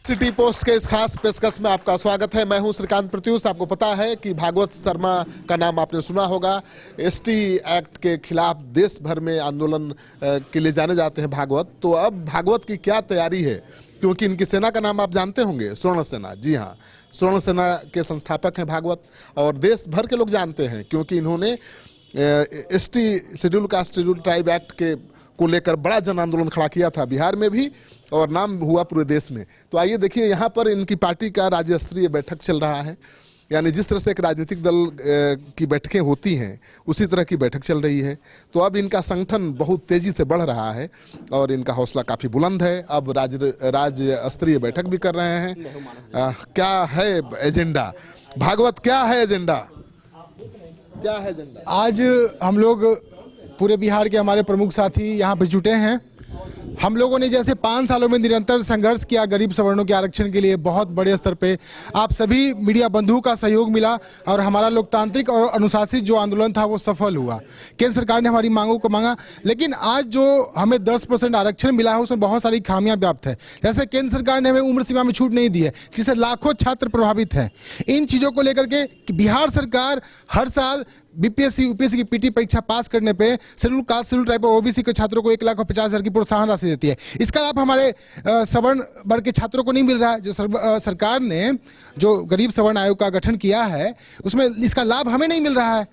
City post के इस खास पेशकश में आपका स्वागत है। मैं हूं श्रीकांत प्रत्युष। आपको पता है कि भागवत शर्मा का नाम आपने सुना होगा। एसटी एक्ट के खिलाफ देश भर में आंदोलन के लिए जाने जाते हैं भागवत। तो अब भागवत की क्या तैयारी है, क्योंकि इनकी सेना का नाम आप जानते होंगे, स्वर्ण सेना। जी हाँ, स्वर्ण सेना के संस्थापक हैं भागवत, और देश भर के लोग जानते हैं क्योंकि इन्होंने ST schedule caste schedule tribe act के को लेकर बड़ा जन आंदोलन खड़ा किया था बिहार में भी, और नाम हुआ पूरे देश में। तो आइए देखिए, यहाँ पर इनकी पार्टी का राज्य स्तरीय बैठक चल रहा है। यानी जिस तरह से एक राजनीतिक दल की बैठकें होती हैं, उसी तरह की बैठक चल रही है। तो अब इनका संगठन बहुत तेजी से बढ़ रहा है और इनका हौसला काफ़ी बुलंद है। अब राज्य स्तरीय बैठक भी कर रहे हैं। क्या है एजेंडा भागवत, क्या है एजेंडा, क्या है एजेंडा? आज हम लोग पूरे बिहार के हमारे प्रमुख साथी यहाँ पे जुटे हैं। हम लोगों ने जैसे 5 सालों में निरंतर संघर्ष किया गरीब सवर्णों के आरक्षण के लिए, बहुत बड़े स्तर पे आप सभी मीडिया बंधुओं का सहयोग मिला और हमारा लोकतांत्रिक और अनुशासित जो आंदोलन था वो सफल हुआ। केंद्र सरकार ने हमारी मांगों को मांगा, लेकिन आज जो हमें 10% आरक्षण मिला है उसमें बहुत सारी खामियां व्याप्त है। जैसे केंद्र सरकार ने हमें उम्र सीमा में छूट नहीं दी है, जिससे लाखों छात्र प्रभावित हैं। इन चीज़ों को लेकर के बिहार सरकार हर साल बीपीएससी यूपीएससी की पीटी परीक्षा पास करने पे शेड्यूल कास्ट शेड्यूल ट्राइब और ओबीसी के छात्रों को 1,50,000 की प्रोत्साहन राशि देती है। इसका लाभ हमारे सवर्ण वर्ग के छात्रों को नहीं मिल रहा है। जो सरकार ने जो गरीब सवर्ण आयोग का गठन किया है उसमें इसका लाभ हमें नहीं मिल रहा है।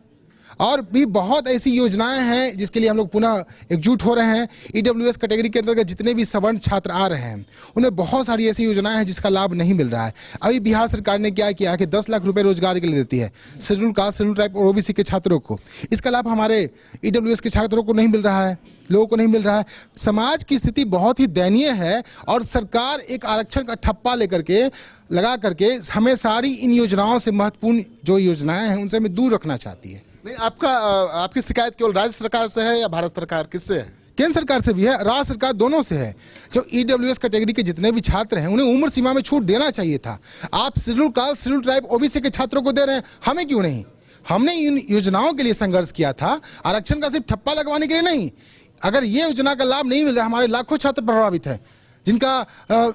और भी बहुत ऐसी योजनाएं हैं जिसके लिए हम लोग पुनः एकजुट हो रहे हैं। ईडब्ल्यूएस कैटेगरी के अंतर्गत जितने भी सवर्ण छात्र आ रहे हैं उन्हें बहुत सारी ऐसी योजनाएं हैं जिसका लाभ नहीं मिल रहा है। अभी बिहार सरकार ने क्या किया कि 10 लाख रुपए रोजगार के लिए देती है शेड्यूल कास्ट शेड्यूल ट्राइब और ओबीसी के छात्रों को। इसका लाभ हमारे ईडब्ल्यूएस के छात्रों को नहीं मिल रहा है, लोगों को नहीं मिल रहा है। समाज की स्थिति बहुत ही दयनीय है और सरकार एक आरक्षण का ठप्पा लेकर के लगा करके हमें सारी इन योजनाओं से, महत्वपूर्ण जो योजनाएं हैं उनसे हमें दूर रखना चाहती है। नहीं, आपकी शिकायत केवल राज्य सरकार से है या भारत सरकार, किससे है? केंद्र सरकार से भी है, राज्य सरकार, दोनों से है। जो ईडब्ल्यूएस कैटेगरी के जितने भी छात्र हैं उन्हें उम्र सीमा में छूट देना चाहिए था। आप schedule caste schedule tribe OBC के छात्रों को दे रहे हैं, हमें क्यों नहीं? हमने इन योजनाओं के लिए संघर्ष किया था, आरक्षण का सिर्फ ठप्पा लगवाने के लिए नहीं। अगर ये योजना का लाभ नहीं मिल रहा, हमारे लाखों छात्र प्रभावित हैं जिनका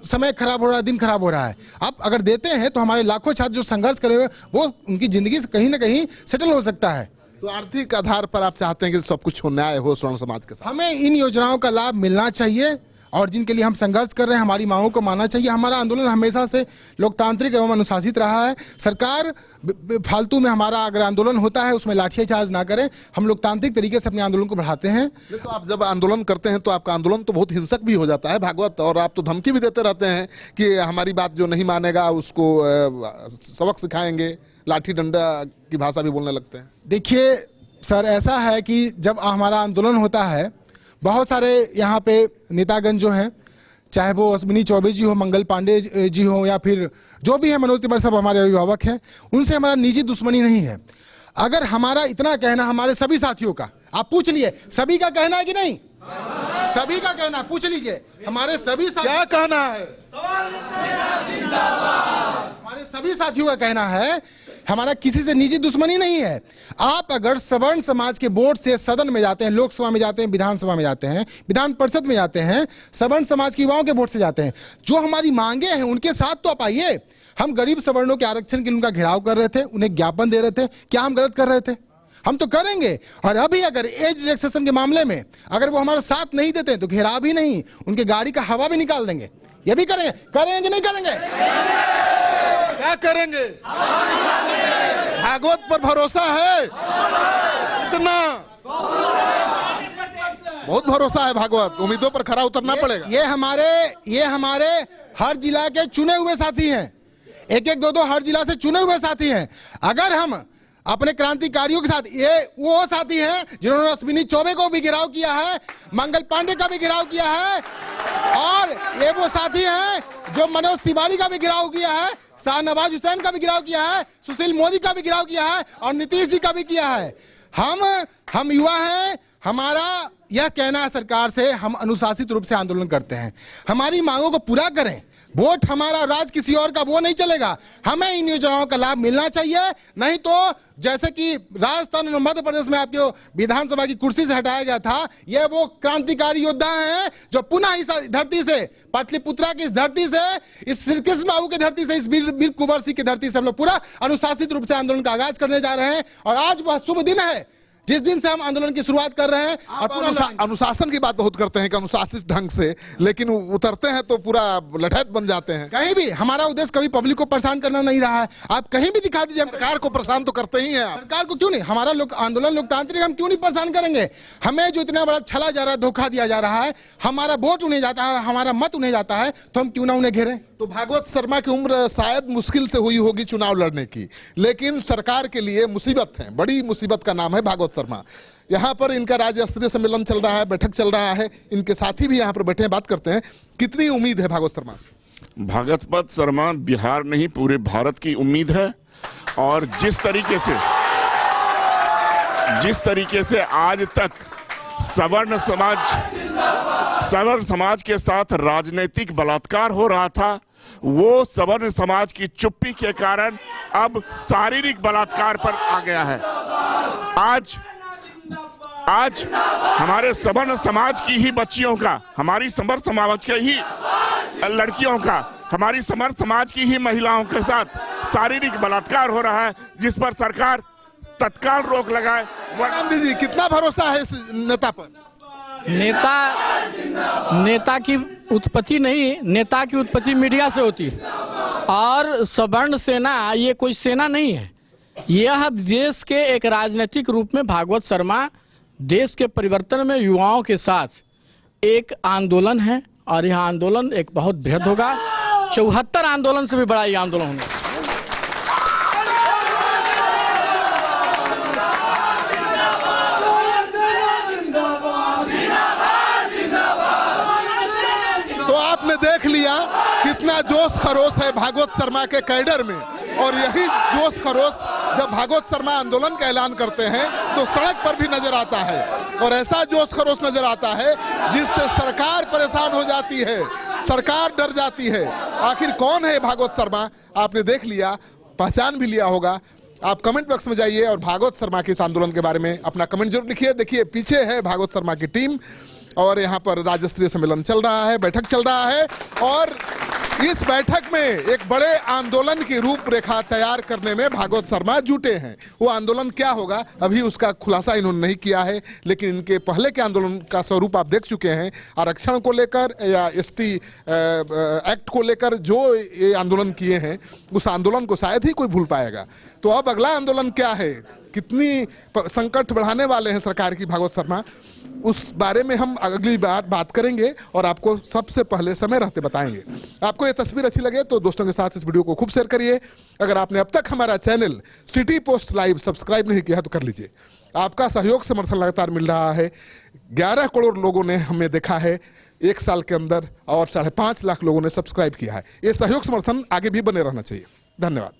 समय खराब हो रहा है, दिन खराब हो रहा है। आप अगर देते हैं तो हमारे लाखों छात्र जो संघर्ष करे हुए वो उनकी जिंदगी से कहीं ना कहीं सेटल हो सकता है। तो आर्थिक आधार पर आप चाहते हैं कि सब कुछ न्याय हो स्वर्ण समाज के साथ? हमें इन योजनाओं का लाभ मिलना चाहिए और जिनके लिए हम संघर्ष कर रहे हैं हमारी मांगों को मानना चाहिए। हमारा आंदोलन हमेशा से लोकतांत्रिक एवं अनुशासित रहा है। सरकार फालतू में हमारा अगर आंदोलन होता है उसमें लाठीचार्ज ना करें। हम लोकतांत्रिक तरीके से अपने आंदोलन को बढ़ाते हैं। तो आप जब आंदोलन करते हैं तो आपका आंदोलन तो बहुत हिंसक भी हो जाता है भागवत, और आप तो धमकी भी देते रहते हैं कि हमारी बात जो नहीं मानेगा उसको सबक सिखाएंगे, लाठी डंडा की भाषा भी बोलने लगते हैं। देखिए सर, ऐसा है कि जब हमारा आंदोलन होता है, बहुत सारे यहाँ पे नेतागण जो हैं, चाहे वो अश्विनी चौबे जी हो, मंगल पांडे जी हो, या फिर जो भी है, मनोज तिवारी, सब हमारे अभिभावक हैं, उनसे हमारा निजी दुश्मनी नहीं है। अगर हमारा इतना कहना हमारे सभी साथियों का, आप पूछ लिए सभी का कहना है कि नहीं? सभी का कहना पूछ लीजिए, हमारे सभी क्या कहना है? हमारे सभी साथियों का कहना है, हमारा किसी से निजी दुश्मनी नहीं है। आप अगर सवर्ण समाज के वोट से सदन में जाते हैं, लोकसभा में जाते हैं, विधानसभा में जाते हैं, विधान परिषद में जाते हैं, सवर्ण समाज के युवाओं के वोट से जाते हैं, जो हमारी मांगे हैं उनके साथ तो आप आइए। हम गरीब सवर्णों के आरक्षण के लिए उनका घेराव कर रहे थे, उन्हें ज्ञापन दे रहे थे। क्या हम गलत कर रहे थे? हम तो करेंगे। और अभी अगर एज रिलैक्सेशन के मामले में अगर वो हमारा साथ नहीं देते तो घेराव ही नहीं, उनके गाड़ी का हवा भी निकाल देंगे। ये भी करेंगे, करेंगे नहीं करेंगे? क्या करेंगे? भागवत पर भरोसा है इतना? बहुत भरोसा है भागवत, उम्मीदों पर खरा उतरना पड़ेगा। ये हमारे हर जिला के चुने हुए साथी हैं, एक एक दो हर जिला से चुने हुए साथी हैं। अगर हम अपने क्रांतिकारियों के साथ, ये वो साथी हैं जिन्होंने अश्विनी चौबे को भी घेराव किया है, मंगल पांडे का भी घेराव किया है, और ये वो साथी हैं जो मनोज तिवारी का भी घेराव किया है, शाहनवाज हुसैन का भी घेराव किया है, सुशील मोदी का भी घेराव किया है, और नीतीश जी का भी किया है। हम युवा हैं, हमारा यह कहना है सरकार से, हम अनुशासित रूप से आंदोलन करते हैं। हमारी मांगों को पूरा करें, वोट हमारा, राज किसी और का, वो नहीं चलेगा। हमें इन योजनाओं का लाभ मिलना चाहिए, नहीं तो जैसे कि राजस्थान और मध्य प्रदेश में आपके विधानसभा की कुर्सी से हटाया गया था, ये वो क्रांतिकारी योद्धा हैं जो पुनः इस धरती से, पाटलिपुत्रा की इस धरती से, इस श्री कृष्ण बाबू की धरती से, इस वीर कुंवर सिंह की धरती से हम लोग पूरा अनुशासित रूप से आंदोलन का आगाज करने जा रहे हैं। और आज वह शुभ दिन है जिस दिन से हम आंदोलन की शुरुआत कर रहे हैं। और अनुशासन की बात बहुत करते हैं कि अनुशासित ढंग से, लेकिन उतरते हैं तो पूरा लठैत बन जाते हैं। कहीं भी हमारा उद्देश्य कभी पब्लिक को परेशान करना नहीं रहा है। आप कहीं भी दिखा दीजिए, सरकार को परेशान तो करते ही हैं आप। सरकार को क्यों नहीं, हमारा आंदोलन लोकतांत्रिक, हम क्यों नहीं परेशान करेंगे। हमें जो इतना बड़ा छला जा रहा है, धोखा दिया जा रहा है, हमारा वोट उन्हें जाता है, हमारा मत उन्हें जाता है, तो हम क्यों ना उन्हें घेरें। तो भागवत शर्मा की उम्र शायद मुश्किल से हुई होगी चुनाव लड़ने की, लेकिन सरकार के लिए मुसीबत है, बड़ी मुसीबत का नाम है भागवत शर्मा। यहाँ पर इनका राज्य स्तरीय सम्मेलन चल रहा है, बैठक चल रहा है, इनके साथी भी यहाँ पर बैठे हैं, बात करते हैं। कितनी उम्मीद है भागवत शर्मा से? भागवत शर्मा बिहार नहीं पूरे भारत की उम्मीद है। और जिस तरीके से आज तक सवर्ण समाज के साथ राजनीतिक बलात्कार हो रहा था, वो सवर्ण समाज की चुप्पी के कारण अब शारीरिक बलात्कार पर आ गया है। आज हमारे सवर्ण समाज की ही बच्चियों का, हमारी सवर्ण समाज के ही लड़कियों का, हमारी सवर्ण समाज की ही महिलाओं के साथ शारीरिक बलात्कार हो रहा है, जिस पर सरकार तत्काल रोक लगाए। गांधी जी, कितना भरोसा है इस नेता पर? नेता की उत्पत्ति नहीं, नेता की उत्पत्ति मीडिया से होती है। और सवर्ण सेना ये कोई सेना नहीं है, यह देश के एक राजनीतिक रूप में भागवत शर्मा देश के परिवर्तन में युवाओं के साथ एक आंदोलन है। और यह आंदोलन एक बहुत बृहद होगा, 74 आंदोलन से भी बड़ा ये आंदोलन होगा। तो आपने देख लिया कितना जोश खरोश है भागवत शर्मा के कैडर में, और यही जोश खरोश जब भागवत शर्मा आंदोलन का ऐलान करते हैं तो सड़क पर भी नजर आता है, और ऐसा जोश खरोश नजर आता है जिससे सरकार परेशान हो जाती है, सरकार डर जाती है। आखिर कौन है भागवत शर्मा? आपने देख लिया, पहचान भी लिया होगा। आप कमेंट बॉक्स में जाइए और भागवत शर्मा के इस आंदोलन के बारे में अपना कमेंट जरूर लिखिए। देखिए पीछे है भागवत शर्मा की टीम, और यहाँ पर राज्य स्तरीय सम्मेलन चल रहा है, बैठक चल रहा है, और इस बैठक में एक बड़े आंदोलन की रूपरेखा तैयार करने में भागवत शर्मा जुटे हैं। वो आंदोलन क्या होगा अभी उसका खुलासा इन्होंने नहीं किया है, लेकिन इनके पहले के आंदोलन का स्वरूप आप देख चुके हैं। आरक्षण को लेकर या एसटी एक्ट को लेकर जो ये आंदोलन किए हैं, उस आंदोलन को शायद ही कोई भूल पाएगा। तो अब अगला आंदोलन क्या है, कितनी संकट बढ़ाने वाले हैं सरकार की भागवत शर्मा, उस बारे में हम अगली बार बात करेंगे और आपको सबसे पहले समय रहते बताएंगे। आपको ये तस्वीर अच्छी लगे तो दोस्तों के साथ इस वीडियो को खूब शेयर करिए। अगर आपने अब तक हमारा channel city post live subscribe नहीं किया तो कर लीजिए। आपका सहयोग समर्थन लगातार मिल रहा है। 11 करोड़ लोगों ने हमें देखा है 1 साल के अंदर, और 5.5 लाख लोगों ने सब्सक्राइब किया है। ये सहयोग समर्थन आगे भी बने रहना चाहिए। धन्यवाद।